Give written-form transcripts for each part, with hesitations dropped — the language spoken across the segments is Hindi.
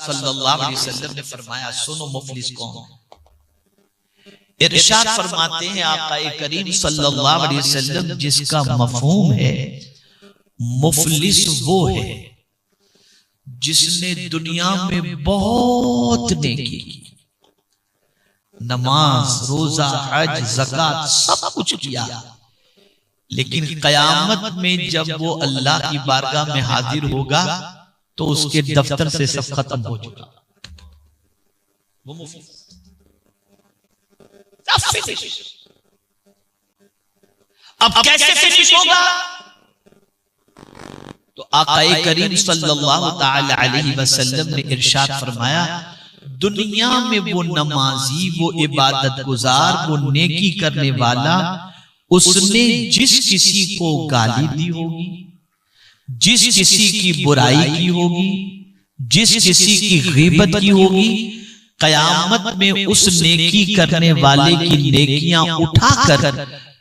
सल्लल्लाहु अलैहि वसल्लम ने फरमाया, सुनो मुफलिस कौन है। इरशाद फरमाते हैं आका करीम सल्लल्लाहु अलैहि वसल्लम, जिसका मफहूम है मुफलिस वो है जिसने दुनिया में बहुत नेकी की, नमाज, रोजा, हज, ज़कात सब कुछ किया, लेकिन कयामत में जब वो अल्लाह की बारगाह में हाजिर होगा तो उसके दफ्तर से सब खत्म हो चुका। अब कैसे फिनिश होगा? तो आका करीम सल्लल्लाहु ताला अलैहि वसल्लम ने इरशाद फरमाया, दुनिया में वो नमाजी, वो इबादत गुजार, वो नेकी करने वाला, उसने जिस किसी को गाली दी होगी, जिस किसी की बुराई की होगी, जिस किसी की गीबत की होगी, कयामत में उस नेकी करने वाले की नेकियां उठाकर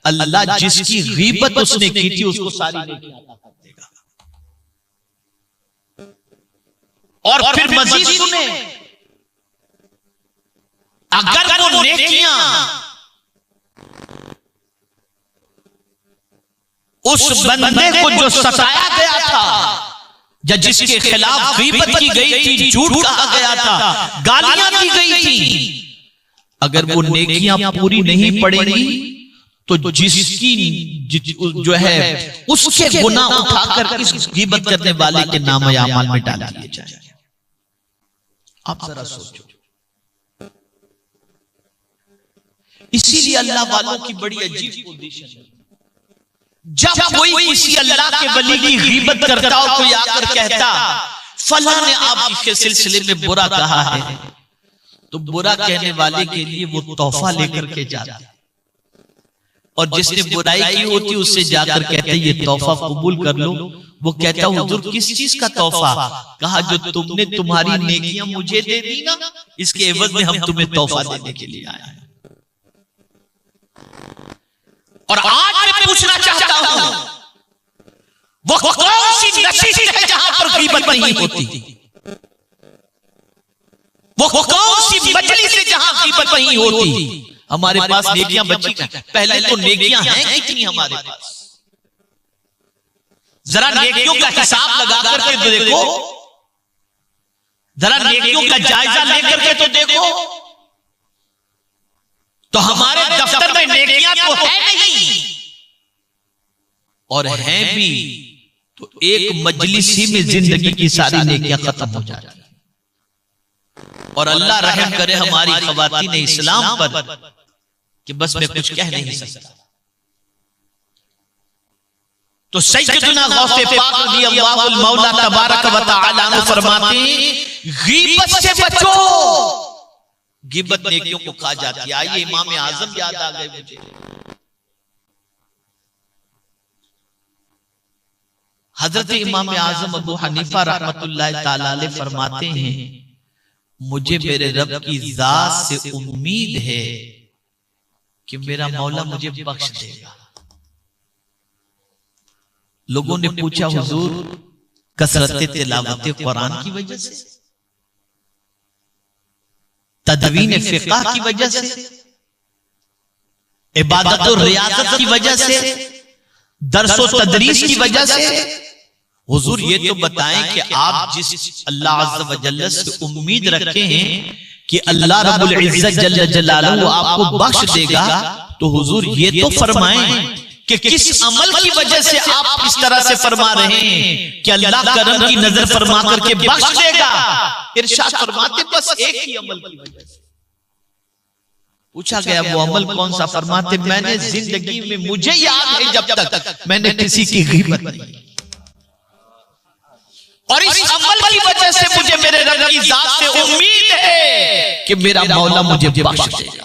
अल्लाह जिसकी गीबत उसने की थी उसको सारी नेकियां अता कर देगा। और फिर मजीद सुने, अगर वो नेकियां उस बंदे को जो सताया गया था या जिसके खिलाफ गीबत की गई थी, झूठ कहा गया था, गालियां दी गई थी, अगर वो नेकियां पूरी नहीं पड़ेंगी तो जिसकी जो है उसके गुनाह उठाकर इस गीबत करने वाले के नाम अमाल में डाल दिए जाएंगे। आप जरा सोचो, इसीलिए अल्लाह वालों की बड़ी अजीब पोजीशन है। जब कोई किसी अल्लाह के वली की गीबत करता हो, कोई आकर कहता फला ने आपके सिलसिले में बुरा कहा है, तो बुरा कहने वाले के लिए वो तोहफा लेकर के जाता है, और जिसने बुराई की होती उससे जाकर कहते ये तोहफा कबूल कर लो। वो कहता हुजूर किस चीज का तोहफा? कहा जो तुमने तुम्हारी नेकियां मुझे दे दी ना, इसके एवज में हम तुम्हें तोहफा देने के लिए आए हैं। और आज मैं पूछना चाहता हूं, वो कौन सी नशिश है जहां पर गीबत नहीं होती? वो कौन सी मजलिस है जहां गीबत नहीं होती? हमारे पास नेकियां बची, पहले तो नेकियां हैं कितनी हमारे पास, जरा नेकियों का हिसाब लगा करके तो देखो, जरा नेकियों का जायजा लेकर के तो देखो। तो हमारे दफ्तर में नेकियां तो है नहीं, और हैं भी तो एक मजलिस ही में जिंदगी की सारी नेकियां खत्म हो जाती है। और अल्लाह रहम करे हमारी ख़वातीन इस्लाम पर कि बस मैं कुछ कह नहीं सकता। तो सैयदना गौसे पाक रज़ियल्लाहु मौला तबारक व तआला फरमाते हैं, गीबत से बचो, गिबत नेकियों को खा जाती है। आइए इमाम आजम याद आ गए मुझे। हजरत इमाम आजम अबू हनीफा रहमतुल्लाह ताला अलैह फरमाते हैं, मुझे मेरे रब की जात से उम्मीद है कि मेरा मौला मुझे बख्श देगा। लोगों ने पूछा हुजूर कसरत तिलावत कुरान की वजह से, तदवीन फिक़ह की वजह से, इबादत और रियाजत की वजह से, दर्स और तदरीस की वजह से? हुजूर ये तो बताएं कि आप जिस अल्लाह अज़्ज़ व जल्ल से उम्मीद रखे हैं कि अल्लाह रब्बुल इज़्ज़त जल्ल जलालहू आपको बख्श देगा, तो हुजूर ये तो फरमाएं कि किस अमल की वजह से आप इस तरह से फरमा रहे हैं कि अल्लाह करम की नजर फरमा करके बख्श देगा। इरशाद फरमाते बस एक ही अमल की वजह से। पूछा गया वो अमल कौन सा? फरमाते मैंने जिंदगी में, मुझे याद है जब तक मैंने किसी की गीबत नहीं, और इस अमल की वजह से मुझे मेरे रब की जात से उम्मीद है कि मेरा मौला मुझे बख्श देगा।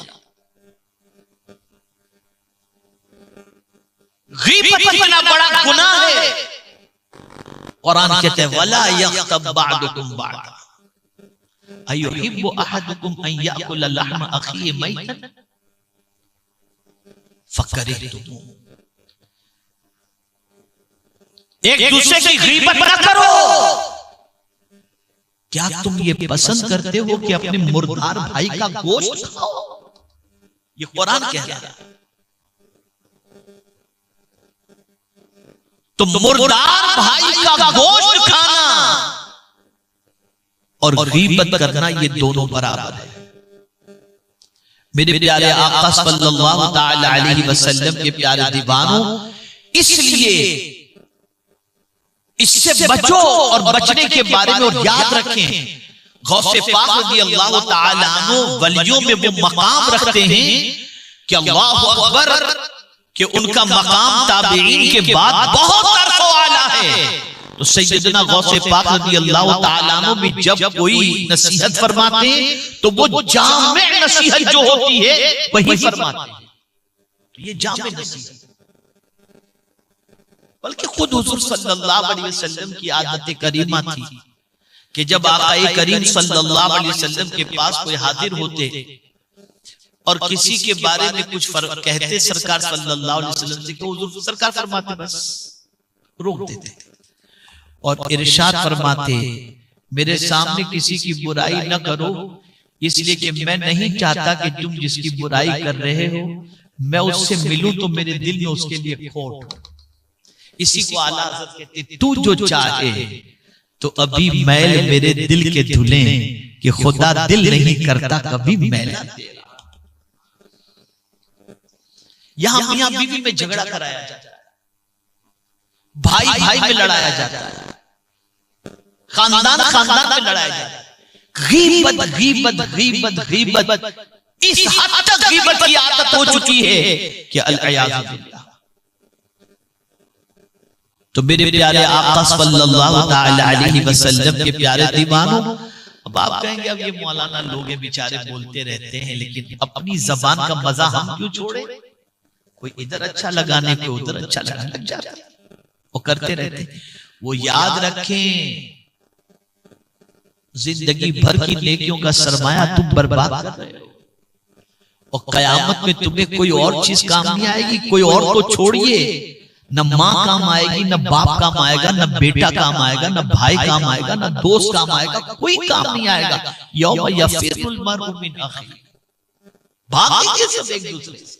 गीबत इतना बड़ा गुनाह है, कुरान कहते हैं वला यग़्तब बअदुकुम बअदा अयुहिब्बु अहदुकुम अन याकुल लहम अखीहि मैतन फकरिहतुम। एक दूसरे की गीबत न करो, क्या तुम ये पसंद करते हो कि अपने मुर्दार भाई का गोश्त खाओ? ये कुरान कह रहा है। तो मुर्दार भाई का गोश्त खाना और गीबत करना ये दोनों बराबर है। मेरे प्यारे आका सल्लल्लाहु तआला अलैहि वसल्लम के प्यारे दीवानों, इसलिए इससे बचो और बचने के बारे में और याद रखें, गौसे पाक रज़ियल्लाहु तआला अन्हु वलियों में वो मकाम रखते हैं कि अल्लाहु अकबर, कि उनका मकाम ताबईन के बाद बहुत अरसा आला है। तो सैयदना गौसे पाक रज़ियल्लाहु तआला अन्हु भी जब कोई नसीहत फरमाते हैं तो वो जामे नसीहत जो होती है वही फरमाते हैं। तो ये जामे नसीहत, बल्कि खुद हुजूर सल्लल्लाहु अलैहि वसल्लम की आदत करीमा थी कि जब आका करीम सल्लल्लाहु अलैहि वसल्लम के पास कोई हाजिर होते और किसी के बारे में कुछ कहते सरकार सल्लल्लाहु अलैहि वसल्लम से, तो हुजूर सरकार फरमाते बस रोक देते और इरशाद फरमाते, मेरे सामने किसी की बुराई न करो, इसलिए कि मैं नहीं चाहता कि तुम जिसकी बुराई कर रहे हो मैं उससे मिलूं तो मेरे दिल में उसके लिए खोट हो। इसी को आला हज़रत कहते, तू जो चाहे तो अभी मैल मेरे दिल के धुले, कि खुदा दिल नहीं करता कभी मैल तेरा। यहां मियां बीवी में झगड़ा कराया जाता है, भाई भाई में लड़ाया जाता है, खानदान खानदान में लड़ाया जाता है। गीबत गीबत गीबत गीबत इस हद तक गीबत की आदत हो चुकी है कि अल-इयाज़ु बिल्लाह। तो मेरे प्यारे आका सल्लल्लाहु तआला अलैहि वसल्लम के प्यारे दीवानों, अब आप कहेंगे अब ये मौलाना लोग हैं बेचारे बोलते रहते हैं, लेकिन अपनी जबान का मजा हम क्यों छोड़े? कोई इधर अच्छा लगाने को उधर अच्छा लगाने लग जाते हैं, वो करते रहते। वो याद रखें, जिंदगी भर की नेकियों का सरमाया तुम बर्बाद कर रहे हो और कयामत में तुम्हें कोई और चीज काम नहीं आएगी। कोई और को छोड़िए, न माँ काम आएगी, न बाप काम आएगा, न बेटा काम आएगा, न भाई काम आएगा, न दोस्त काम आएगा, कोई काम नहीं आएगा। यौम यफिरुल मर्उ मिन अखीह, भागेंगे सब एक दूसरे से।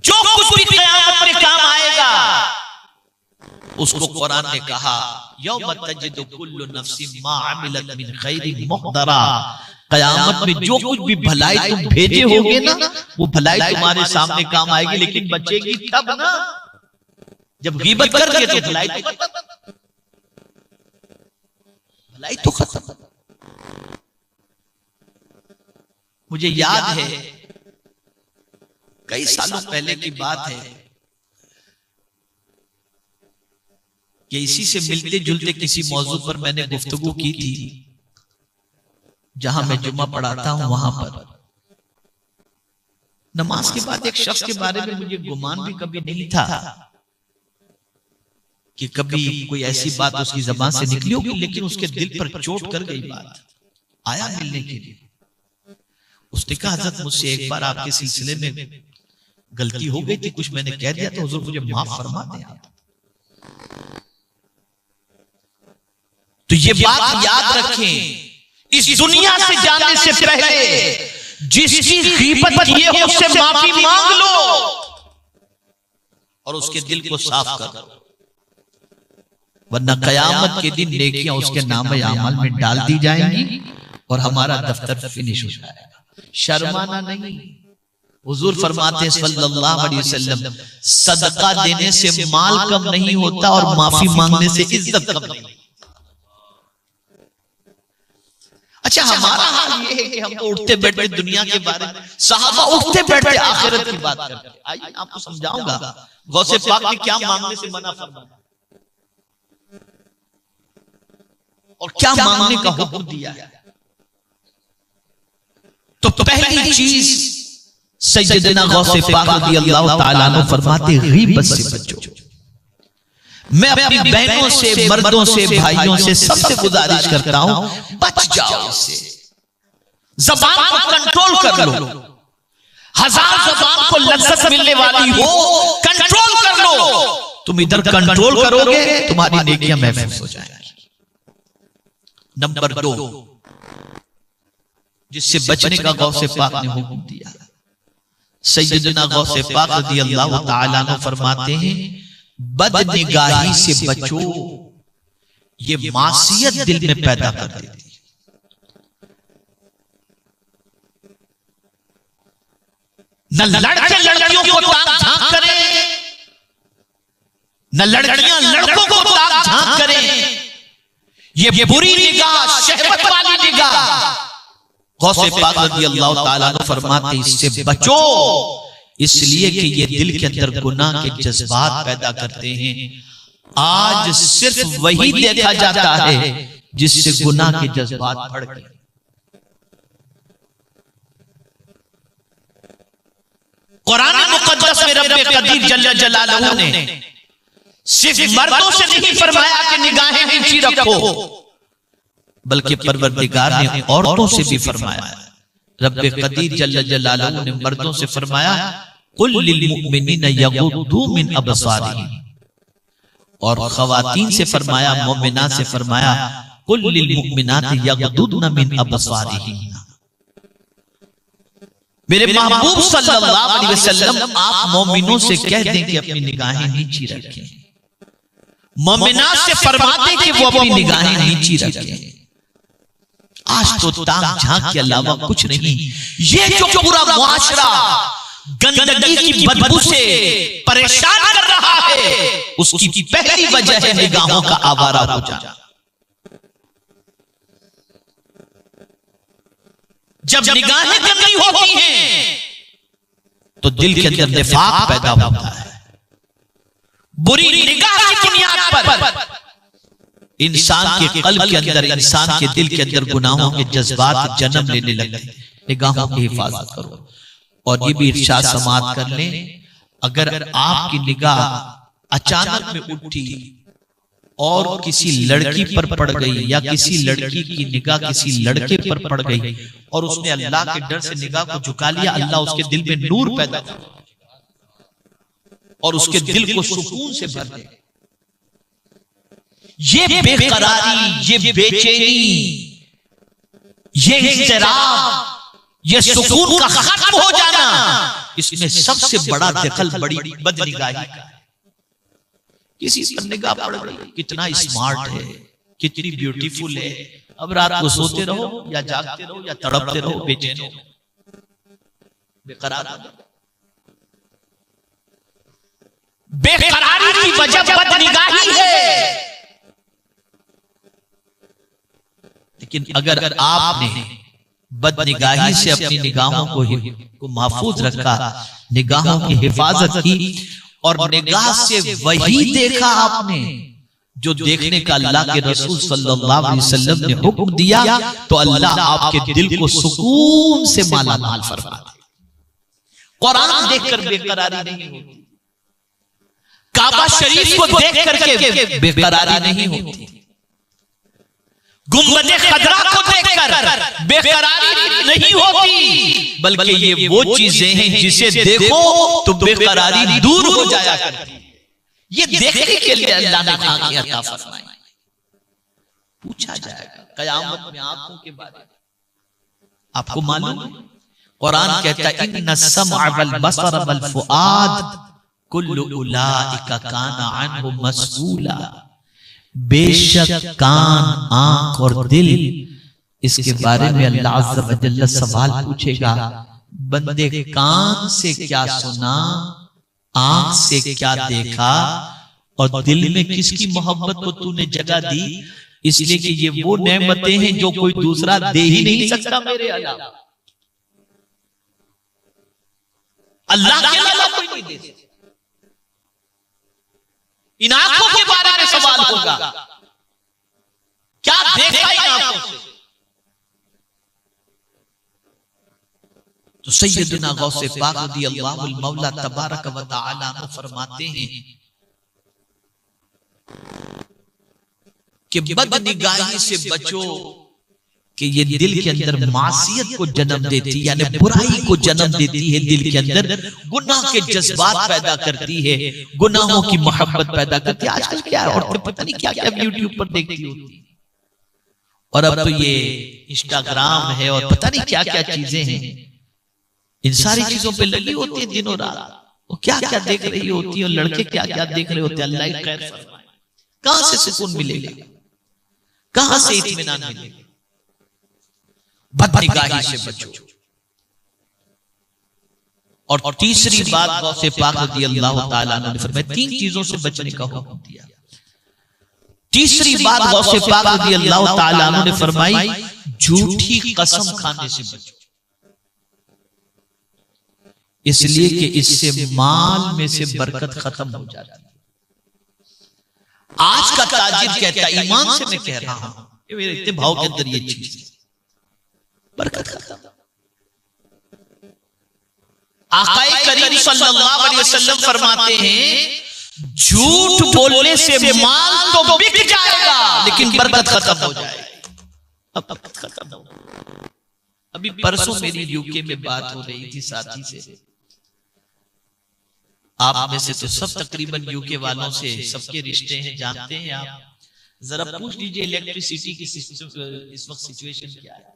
जो कुछ भी क़यामत में काम आएगा उसको कुरान ने कहा, यौम तजिदु कुल्लु नफ्सिन मा अमिलत मिन खैरिन मुहदरा, कयामत में जो कुछ भी भलाई तुम भेजे होगे ना, वो भलाई तुम्हारे सामने काम आएगी, लेकिन बचेगी तब ना जब गीबत करके तो भलाई तो खत्म, भलाई तो खत्म। मुझे याद है कई सालों पहले की बात है कि इसी से मिलते जुलते किसी मौजू पर मैंने गुफ्तगू की थी, जहां मैं जुम्मा पढ़ाता हूं वहां पर नमाज के बाद एक शख्स के बारे में मुझे गुमान भी कभी नहीं था कि कभी कोई ऐसी बात उसकी जबान से निकली होगी, लेकिन उसके दिल पर चोट कर गई बात। आया मिलने के लिए, उसने कहा हज़रत मुझसे एक बार आपके सिलसिले में गलती हो गई थी, कुछ मैंने कह दिया तो हुजूर मुझे माफ फरमा दें आप। तो ये बात याद रखें, इस दुनिया से जाने से पहले जिसकी गीबत किए हो उससे माफी मांग लो और उसके दिल को साफ कर दो, वरना कयामत के दिन नेकियां उसके नामे अमाल में डाल दी जाएंगी और हमारा दफ्तर फिनिश हो जाएगा। शर्माना नहीं। हुजूर फरमाते हैं सल्लल्लाहु अलैहि वसल्लम, सदका देने से माल कम नहीं होता और माफी मांगने से इज्जत कम नहीं। अच्छा, हमारा हाल ये है कि हम तो उठते बैठते दुनिया के बारे में, सहाबा उठते बैठते आखिरत की बात करते हैं। आइए आपको समझाऊंगा गौसे पाक ने क्या मांगने से मना फरमाया और क्या मांगने का हुक्म दिया है। तो पहली चीज सैयदना गौसे पाक रज़ियल्लाहु ताला अन्हु फरमाते, गीबत से बचो। मैं अपनी बहनों से, मर्दों से, भाइयों से सबसे गुजारिश करता हूं, बच जाओ इससे। ज़बान को कंट्रोल कर लो। हजार ज़बान को लज्जत मिलने वाली हो, कंट्रोल कर लो। तुम इधर कंट्रोल करोगे तुम्हारी नेकियां महफूज हो जाएंगी। नंबर 2, जिससे बचने का गौसे पाक ने हुक्म दिया। सैयदना गौसे पाक रज़ियल्लाहु ताला अन्हु फरमाते हैं, बदनिगाही से बचो, ये मासियत दिल में पैदा कर देती है। न लड़के लड़कियों को ताक झांक करें, न लड़कियां लड़कों को ताक झांक करें। ये बुरी निगाह, शहवत वाली निगाह। गौसे पाक रज़ियल्लाहु ताला अन्हु फरमाते, इससे बचो, इसलिए कि ये दिल के अंदर गुनाह के जज्बात पैदा करते हैं। आज सिर्फ वही देखा जाता है जिससे गुनाह के जज्बात बढ़ गए। कुरान मुकद्दस में रब्बे कदीर जल्ल जलालहू ने सिर्फ मर्दों से नहीं फरमाया कि निगाहें नीची रखो, बल्कि परवरदिगार ने औरतों से भी फरमाया। रब्बे कदीर जल्ल जलालहू ने मर्दों से फरमाया, कुल लिल मुमिनीना यगुद्दू मिन अबसारिहिम, और खवातीन से फरमाया, मोमिनात से फरमाया, कुल लिल मुमिनाति यगुद्दूना मिन अबसारिहिन। मेरे महबूब सल्लल्लाहु अलैहि वसल्लम, आप मोमिनों से कह दें कि अपनी निगाहें नीची रखें। मोमिनात से फरमाते कि वो अपनी निगाहें नीची रखें। आज तो ताक झांक के अलावा कुछ नहीं। ये जो पूरा मुआशरा गंदगी की बदबू से परेशान कर रहा है, उसकी पहली वजह है निगाहों का आवारा हो जाना। जब निगाहें गंदी होती हैं तो दिल के अंदर निफाक पैदा होता है। बुरी निगाह की बुनियाद पर इंसान के कल्ब के अंदर, इंसान के दिल के अंदर गुनाहों के जज्बात जन्म लेने लगते हैं। निगाहों की हिफाजत करो। और ये भी इरशाद समात कर लें, अगर आपकी निगाह अचानक में उठी और किसी लड़की पर पड़ गई, या किसी लड़की की निगाह किसी लड़के पर पड़ गई और उसने अल्लाह के डर से निगाह को झुका लिया, अल्लाह उसके दिल में नूर पैदा कर और उसके दिल को सुकून से भर दे। ये बेकरारी, ये बेचैनी, ये इज़्तिराब, ये सुकून का खत्म हो जाना, इसमें सबसे बड़ा दखल बड़ी बदनिगाही का है। किसी पर निगाह पड़ गई, कितना स्मार्ट है, कितनी ब्यूटीफुल है, अब रात को सोते रहो या जागते रहो या तड़पते रहो, बेचैन हो, बेकरार। बेकरारी की वजह बदनिगाही है। लेकिन अगर आपने बदनिगाही से अपनी निगाहों को महफूज रखा, निगाहों की हिफाजत की और निगाह से वही देखा आपने जो देखने का अल्लाह के रसूल सल्लल्लाहु अलैहि वसल्लम ने हुक्म दिया, तो अल्लाह आपके दिल को सुकून से माला माल फरमा दे। कुरान देखकर बेकरारी नहीं होती, काबा शरीफ को देख करके बेकरारी नहीं होती, गुंबद खदरा को देखकर बेकरारी नहीं होती, बल्कि ये वो चीजें हैं जिसे देखो तो बेकरारी दूर हो जाया करती है। ये देखने के लिए अल्लाह ने आंखें अता फरमाई। पूछा जाएगा कयामत में आंखों के बारे में, आपको मालूम है? कुरान कहता है, इन्ना समअ वल बसर वल फुआद कुल्लु उलाइका काना अन्हु मसऊला। बेशक कान, आंख और दिल, इसके बारे में अल्लाह अज़्ज़ा व जल्ल सवाल पूछेगा। बंदे कान से क्या सुना, आंख से क्या देखा और दिल में किसकी मोहब्बत को तूने जगह दी? इसलिए कि ये वो नेमतें हैं जो कोई दूसरा दे ही नहीं सकता मेरे अलावा। अल्लाह के अलावा कोई नहीं दे सकता। इन आंखों के बारे में सवाल होगा, क्या देखा इन आंखों से? तो सैयदना गौसे पाक रज़ियल्लाहु मौला तबारक व तआला फरमाते हैं कि बदनिगाही से बचो, कि ये दिल के अंदर मासियत को जन्म देती, यानी बुराई को जन्म देती है, दिल के अंदर गुनाह के जज्बात पैदा करती है, गुनाहों की मोहब्बत पैदा करती है। आजकल क्या है, औरतें पता नहीं क्या क्या यूट्यूब पर देखती होती, और अब तो ये इंस्टाग्राम है और पता नहीं क्या क्या चीजें हैं, इन सारी चीजों पे लगी होती है दिनों रात। वो क्या क्या देख रही होती है और लड़के क्या क्या देख रहे होते हैं। अल्लाह की खैर फरमाए। कहां से सुकून मिलेगा, कहां से इत्मीनान मिलेगा। बदनिगाही से बचो। और तीसरी बात गौसे पाक रज़ियल्लाहु ताला अन्हु ने फरमाया, 3 चीजों से बचने का हुक्म दिया। तीसरी बात गौसे पाक रज़ियल्लाहु ताला अन्हु ने फरमाई, झूठी कसम खाने से बचो। इसलिए कि इससे माल में से बरकत खत्म हो जाती है। आज का ताजिर कहता है, ईमान से मैं कह रहा हूं, ये मेरे इतने भाव के अंदर ये चीज बरकत खत्म। आकाए करीम सल्लल्लाहु अलैहि वसल्लम फरमाते हैं, झूठ बोलने से माल तो बिक जाएगा लेकिन बरकत खत्म हो जाएगी। अब बरकत खत्म हो। अभी परसों मेरी यूके में बात हो रही थी साथी से। आप में से तो सब तकरीबन यूके वालों से सबके रिश्ते हैं, जानते हैं आप। जरा पूछ लीजिए इलेक्ट्रिसिटी की इस वक्त सिचुएशन क्या है।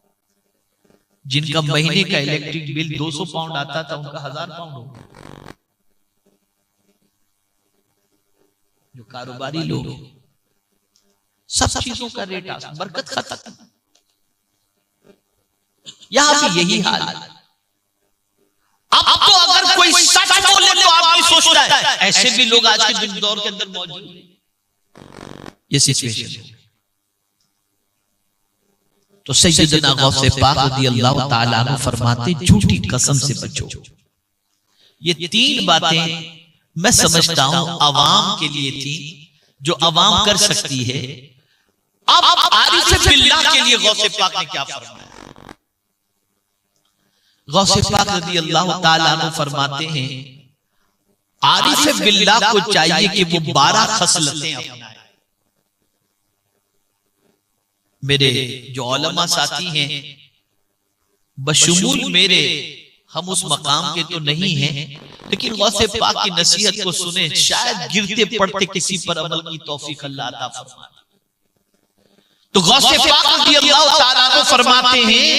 जिनका महीने का इलेक्ट्रिक बिल 200 पाउंड आता था, उनका 1000 पाउंड हो गया। जो कारोबारी लोग सब चीजों का रेट आसान, बरकत खत्म। यहां भी यही हाल है। अब तो अगर कोई सच बोले तो आदमी सोचता है, ऐसे भी लोग आज के दौर के अंदर मौजूद हैं। ये सिचुएशन है। तो सैयदना गौसे पाक रज़ियल्लाहु ताला अन्हु फरमाते, झूठी कसम से बचो। ये 3 बातें मैं समझता हूं अवाम के लिए थी, जो अवाम कर सकती है। अब आरिफ बिल्लाह के लिए गौसे पाक ने क्या फरमाया। गौसे पाक रज़ियल्लाहु ताला अन्हु फरमाते हैं, आरिफ बिल्लाह को चाहिए कि वो 12 खसलतें अपनाए। मेरे जो उलमा साथी हैं, बशमूल मेरे, हम उस मकाम के तो नहीं हैं, लेकिन गौसे पाक की नसीहत को सुने, शायद गिरते पड़ते किसी पर अमल की तौफीक अल्लाह अता फरमाए। तो गौसे पाक रज़ियल्लाहु ताला अन्हु फरमाते हैं,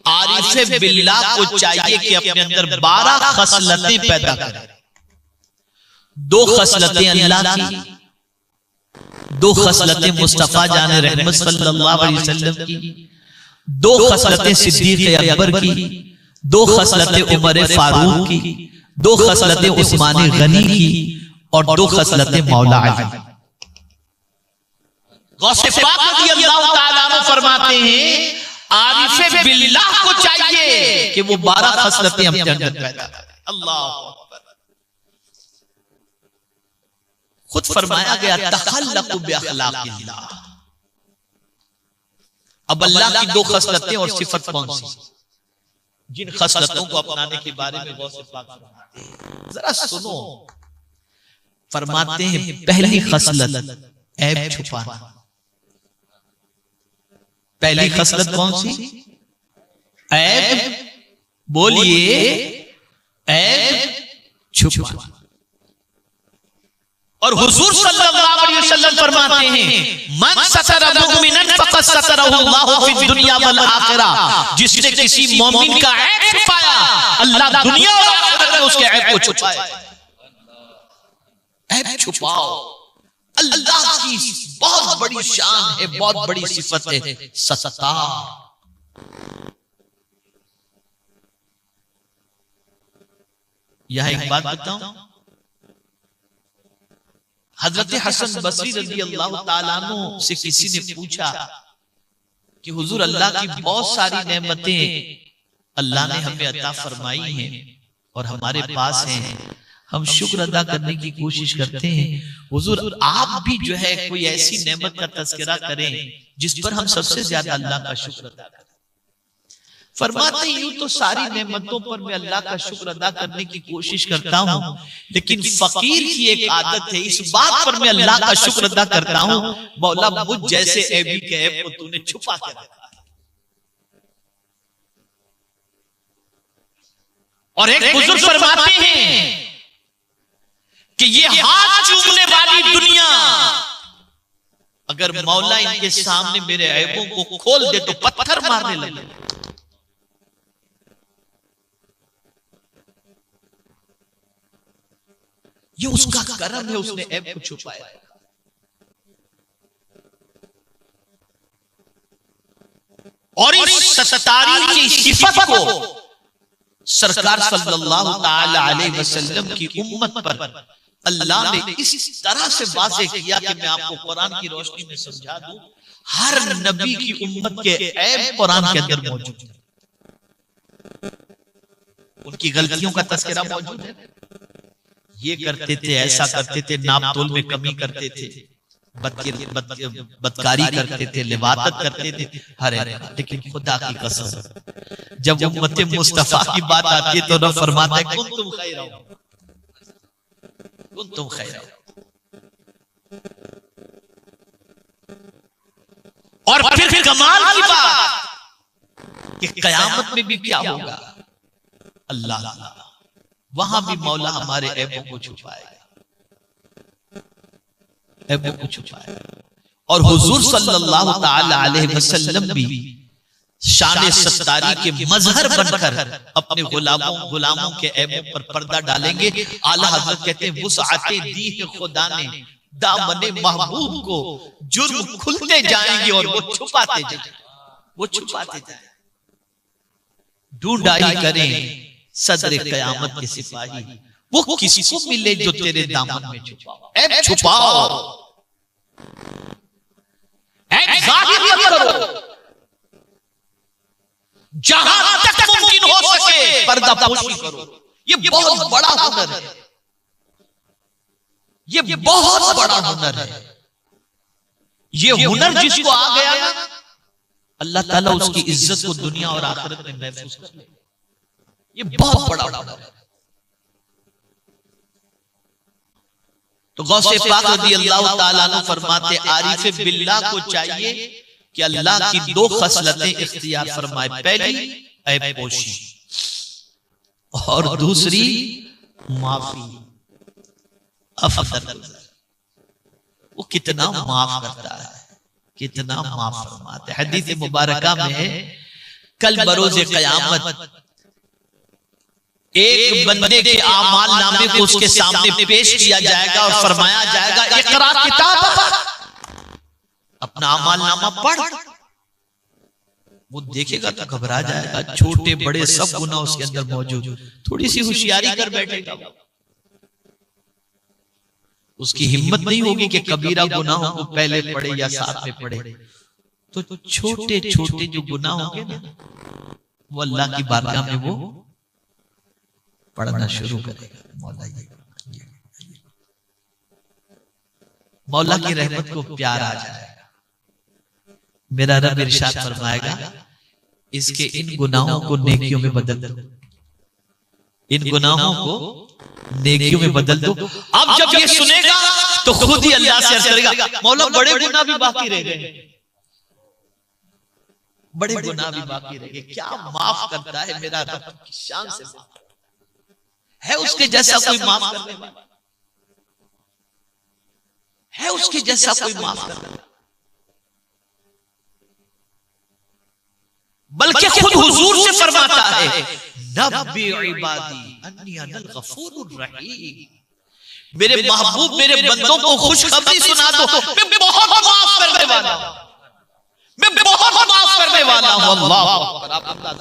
आरिफ बिल्लाह को चाहिए कि अपने अंदर 12 खसलतें पैदा करें। 2 खसलतें अल्लाह की, 2 खसलतें मुस्तफा जाने रहमत सल्लल्लाहु अलैहि वसल्लम की, 2 खसलतें सिद्दीक़ अकबर की, 2 खसलतें उमर फारूक की, 2 खसलतें उस्मान गनी की और 2 खसलतें मौला अली। गौसे पाक रज़ियल्लाहु ताला अन्हु फरमाते हैं, आरिफ बिल्लाह को चाहिए कि वो 12 खसलतें अपने अंदर पैदा करें। अल्लाह अकबर। खुद फरमाया गया, तखल्लक़ु बिअख़लाक़िल्लाह। अब अल्लाह की 2 खसलतें और सिफत कौन सी, जिन खसलतों को अपनाने के बारे में गौसे पाक फरमाते हैं, जरा सुनो। फरमाते हैं, पहली खसलत ऐब छुपाना। पहली खसलत कौन सी? ऐब, बोलिए, ऐब छुपाना। और हुजूर सल्लल्लाहु अलैहि वसल्लम फरमाते हैं, मन सतरा मुमिनन फक़द सतरहु अल्लाहु फिद दुनिया वल आखिरह। जिसने किसी मोमिन का ऐब छुपाया, अल्लाह दुनिया और आखिरत में उसके ऐब को छुपाए। ऐब छुपाओ, अल्लाह की बहुत बड़ी शान है, बहुत बड़ी सिफत है, सत्तार। यह एक बात बताऊं, हजरत हसन बसरी रज़ियल्लाहु ताला अन्हु से किसी ने पूछा कि हुजूर, अल्लाह की बहुत सारी नेमतें अल्लाह ने हमें अता फरमाई हैं और हमारे पास हैं, हम शुक्र अदा करने की कोशिश करते हैं। हुजूर, आप भी जो है कोई ऐसी नेमत का तज़किरा करें जिस पर हम सबसे ज्यादा अल्लाह का शुक्र अदा करें। फरमाते यूं तो सारी नेमतों पर मैं अल्लाह का शुक्र अदा करने की कोशिश करता हूं, लेकिन फकीर की एक आदत है, इस बात पर मैं अल्लाह का शुक्र अदा करता हूं, मौला मुझ जैसे ऐबी के ऐब को तूने छुपा के रखा है। और एक बुजुर्ग फरमाते हैं कि ये हाथ चूमने वाली दुनिया अगर मौला इनके सामने मेरे ऐबों को खोल दे तो पत्थर मारने लगे। ये उसका करम है, उसने ऐब को छुपाया। और इस सत्तारी की सिफत को सरकार सल्लल्लाहु ताला अलैहि वसल्लम की उम्मत पर अल्लाह ने इस तरह से वाज़े किया कि मैं आपको कुरान की रोशनी में समझा दूं। हर नबी की उम्मत के ऐब कुरान के अंदर मौजूद है, उनकी गलतियों का तज़किरा मौजूद है। ये करते थे, ऐसा करते थे, नाप तोल में कमी करते थे, बदकारी करते थे, लिवातत करते थे, हरे। लेकिन खुदा की कसम जब उम्मत मुस्तफा की बात आती है तो रब फरमाता है कुंतुम खैरा, कुंतुम खैरा। और फिर कमाल की बात कि कयामत में भी क्या होगा, अल्लाह वहां भी मौला हमारे ऐबों को छुपाएगा, ऐबों को छुपाएगा। और हुजूर सल्लल्लाहु ताला अलैहि वसल्लम भी शान सत्तारी के मजहर बनकर अपने गुलामों के ऐबों पर पर्दा डालेंगे। आला हज़रत कहते हैं वुसअते दी है खुदा ने दामने महबूब को, जुर्म खुलते जाएंगे और वो छुपाते जाएंगे, वो छुपाते जाएंगे। ढूंढाई करें सदर कयामत के सिपाही, वो किसको मिले जो तेरे दामन में छुपाओ। ऐब छुपाओ, ऐब जाहिर न करो, जहां तक मुमकिन हो सके पर्दापोशी करो। ये बहुत बड़ा हुनर है, ये बहुत बड़ा हुनर है। ये हुनर जिसको आ गया ना, अल्लाह ताला उसकी इज्जत को दुनिया और आखिरत में महफूज कर ले। ये बहुत बड़ा हुनर है। तो गौसे पाक रज़ी अल्लाह ताला अन्हु फरमाते आरिफ बिल्लाह को चाहिए कि अल्लाह की दो खसलतें इख्तियार फरमाए, पहली ऐब पोशी और दूसरी माफी। वो कितना माफ करता है, कितना माफ फरमाता है। हदीस मुबारका में है कल बरोज़े क़यामत एक बंदे के आमाल नामे को उसके सामने पेश किया जाएगा और फरमाया जाएगा इक़रा किताब, अपना आमाल नामा पढ़। वो देखेगा तो घबरा जाएगा, छोटे बड़े सब गुनाह उसके अंदर मौजूद। थोड़ी सी होशियारी कर बैठेगा, उसकी हिम्मत नहीं होगी कि कबीरा गुनाहों को पहले पढ़े या साथ में पढ़े। तो छोटे छोटे जो गुनाह होंगे ना, वो अल्लाह की बारगाह में वो पढ़ना शुरू करेगा। मौला की रहमत को प्यार आ जाएगा। मेरा रब इरशाद फरमाएगा इसके इन गुनाहों को नेकियों में बदल दो, इन गुनाहों को नेकियों में बदल दो। अब जब ये सुनेगा तो खुद ही अल्लाह से अर्ज करेगा मौला बड़े गुनाह भी बाकी रह गए, बड़े गुनाह भी बाकी रह गए। क्या माफ करता है मेरा रब, की शान से माफ है। उसके जैसा कोई माफ करने वाला है, उसके जैसा कोई माफ करने वाला। बल्कि खुद हुजूर से फरमाता है नब्बी इबादी अन्नी अनल गफूरुर रहीम, मेरे महबूब मेरे बंदों को खुशखबरी सुना दो, मैं बहुत माफ करने वाला हूं, मैं बहुत माफ करने वाला हूं। अल्लाह अकबर।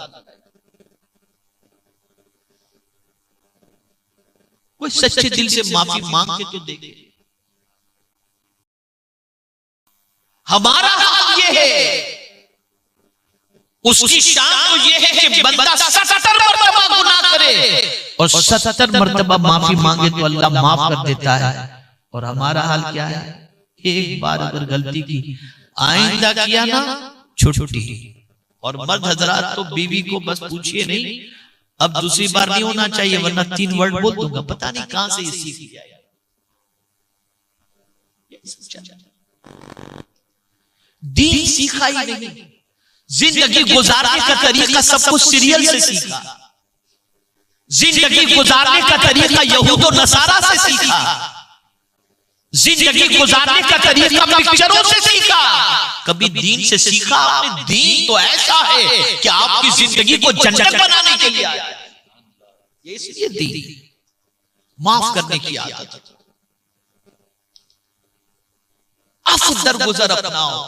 कोई सच्चे दिल से माफी मांग के तो देखे। हमारा हाल ये है, उसकी शान तो ये है कि बंदा 70 मरतबा गुनाह करे और 70 मरतबा माफी मांगे तो अल्लाह माफ कर देता है। और हमारा हाल क्या है, एक बार अगर गलती की आइंदा किया ना छुट्टी। और मर्द हजरात तो बीवी को बस पूछिए नहीं, अब दूसरी बार नहीं होना चाहिए वरना 3 वर्ड बोल दूंगा। पता नहीं कहां से ये सीख लिया। दीन सीखा ही नहीं, जिंदगी गुजारने का तरीका सब कुछ सीरियल से सीखा, जिंदगी गुजारने का तरीका यहूद और नसारा से सीखा, जिंदगी गुजारने का तरीका पिक्चरों से सीखा, कभी दीन से सीखा आपने? दीन तो ऐसा है कि आपकी जिंदगी को जन्नत बनाने के लिए आया। ये इसलिए दीन माफ करने की आदत, अफ़्व दरगुजर अपनाओ।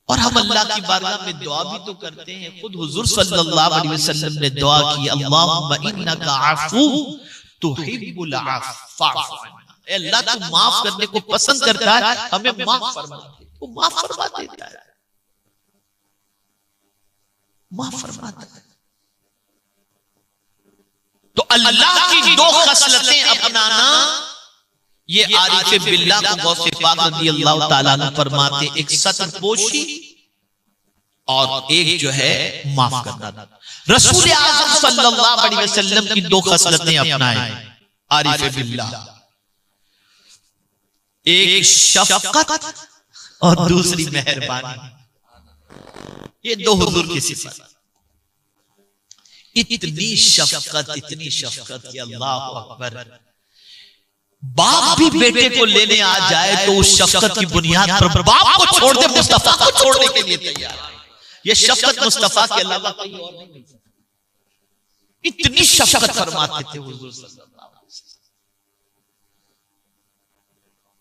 और हम अल्लाह की बारगाह में दुआ भी तो करते हैं। खुद हुजूर सल्लल्लाहु अलैहि वसल्लम ने दुआ की, अल्लाहुम्मा इन्नका अफ़ू तुहिब्बुल अफ़्व फ़अफ़ु अन्ना। अल्लाह तू माफ करने को पसंद करता है, हमें माफ फरमा दे। वो माफ फरमा देता है, माफ फरमाता है। तो अल्लाह की दो खसलतें अपनाना, ये आरिफ़े बिल्लाह को गौसे पाक रज़ियल्लाहु ताला अन्हु फरमाते, एक सतर पोशी और एक जो है माफ करना। रसूल आज़म सल्लल्लाहु अलैहि वसल्लम की दो खसलतें अपनाए आरिफ़े बिल्लाह, एक शफ़क़त और दूसरी मेहरबानी। ये दो हुजूर की सिफत। इतनी शफ़क़त, इतनी शफ़क़त कि अल्लाहु अकबर, बाप भी बेटे को लेने आ जाए तो उस शफ़क़त की बुनियाद पर बाप को छोड़ दे, मुस्तफा को छोड़ने के लिए तैयार है। ये शफ़क़त मुस्तफा के अलावा कहीं और नहीं मिल सकती। इतनी शफ़क़त फरमाते थे हुजूर सल्लल्लाहु अलैहि वसल्लम।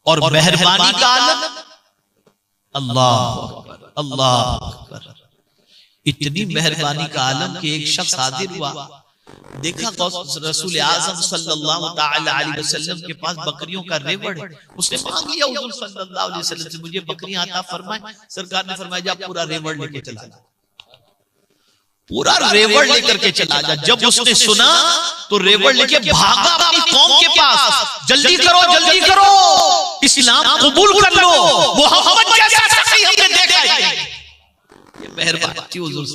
और मेहरबानी का आलम, अल्लाह अकबर, अल्लाह अकबर। इतनी मेहरबानी का आलम कि एक शख्स हाजिर हुआ, देखा रसूल आज़म सल्लल्लाहु ताला अलैहि वसल्लम के पास बकरियों का रेवड़ है। उसने मांग लिया हुजूर सल्लल्लाहु अलैहि वसल्लम से, मुझे बकरियां अता फरमाए। सरकार ने फरमाया, जा पूरा रेवड़ लेके चला जा, पूरा रेवड़ लेकर के चला जा। जब उसने सुना तो रेवड़ लेके भागा अपनी कौम के पास, जल्दी करो, जल्दी करो, इस्लाम कबूल कर लो, मोहम्मद जैसा शख्स हमने देखा है। ये मेहरबानी थी हुजूर।